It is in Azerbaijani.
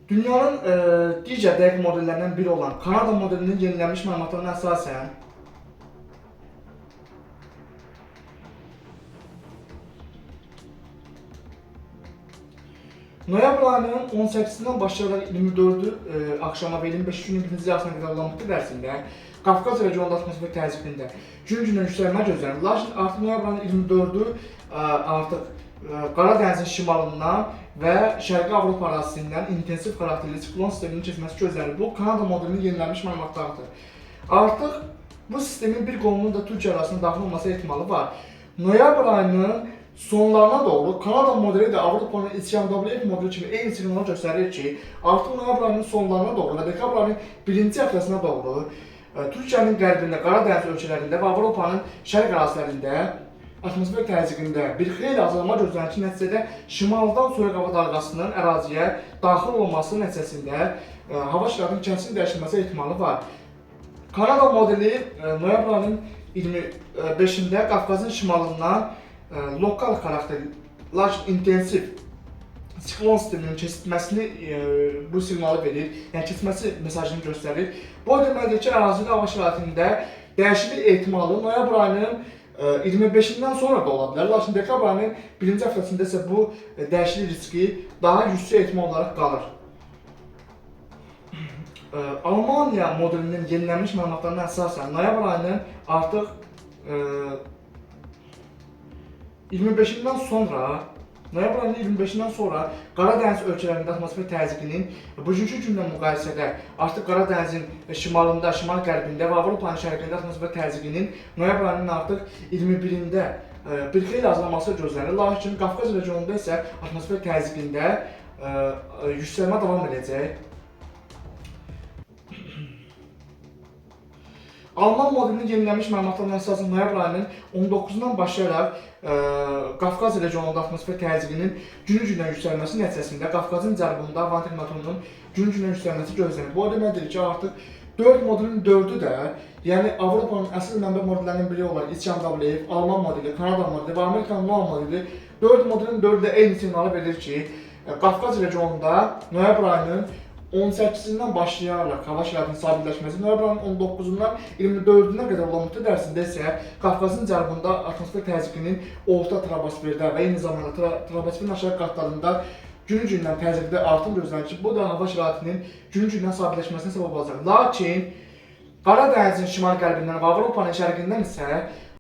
Dünyanın digər dəqiq modellərindən biri olan Kanada modelinin yenilənmiş məlumatlarına əsasən noyabr ayının 18-dən başlayaraq 24-ü axşama və 25 günün birinci yarısına qədər olan müddət ərzində Qafqaz regionunda atmosfer təzyiqində gün-gündən yüksəlmə gözlənilir. Lakin artıq noyabr ayının 24-ü artıq Qara dənizin şimalından və Şərqi Avropa ərazisindən intensiv xarakterli siklon sisteminin keçməsi gözlənilir. Bu Kanada modelinin yenilənmiş məlumatlarıdır. Artıq bu sistemin bir qolunun da Türkiyə arasında daxil olması ehtimalı var. Noyabr ayının sonlarına doğru Kanada modeli də Avropanın İSKNDF modeli kimi eyni siqnallar göstərir ki, artıq noyabr ayının sonlarına doğru və dekabr ayının birinci həftəsinə doğru Türkiyənin qərbində, Qara dəniz ölkələrində və Avropanın şərq ərazilərində atmosfer təzyiqində bir xeyli azalma gözlənir ki, nəticədə şimaldan soyuq hava dalğasının əraziyə daxil olması nəticəsində hava şəraitinin kəskin dəyişilməsi ehtimalı var. Kanada modeli noyabr ayının 25-də Qafqazın şimalından lokal xarakterli, lakin intensiv siklon sisteminin keçməsini bu siqnalı verir, yəni keçməsi mesajını göstərir. Bu o deməkdir ki, ərazidə hava şəraitində dəyişiklik ehtimalı noyabr ayının 25-dən sonra da ola bilər, lakin dekabr ayının birinci həftəsində isə bu dəyişiklik riski daha yüksək ehtimal olaraq qalır. Almaniya modelinin yenilənmiş məlumatlarına əsasən noyabr ayının artıq 25-dən sonra noyabr ayının 25-dən sonra Qara dəniz ölkələrində atmosfer təzyiqinin bugünkü gündən müqayisədə artıq Qara dənizin şimalında, şimal-qərbində və Avropanın şərqində atmosfer təzyiqinin noyabr ayının artıq 21-də bir xeyli azalması gözlənilir. Lakin Qafqaz regionunda isə atmosfer təzyiqində yüksəlmə davam edəcək. Alman modelinin yenilənmiş məlumatlarına əsasən noyabr ayının 19-dan başlayaraq Qafqaz regionunda atmosfer təzyiqinin gün-gündən yüksəlməsi nəticəsində Qafqazın cənubunda hava temperaturunun gün-gündən yüksəlməsi gözlənilir. Bu o deməkdir ki, artıq 4 modelin 4-ü də, yəni Avropanın əsl mənbə modellərinin biri olan İSKNDF, Alman modeli, Kanada modeli və Amerikanın NOAA modeli 4 modelin 4-ü də eyni siqnalı verir ki, Qafqaz regionunda noyabr ayının 18-dən başlayaraq hava şəraitinin sabitləşməsi, noyabr ayının 19-dan 24-nə qədər olan müddət ərzində isə Qafqazın cənubunda atmosfer təzyiqinin orta troposferdə və eyni zamanda troposferin aşağı qatlarında gün-gündən təzyiqdə artım gözlənilir ki, bu da hava şəraitinin gün-gündən sabitləşməsinə səbəb olacaq. Lakin Qara dənizin şimal-qərbindən və Avropanın şərqindən isə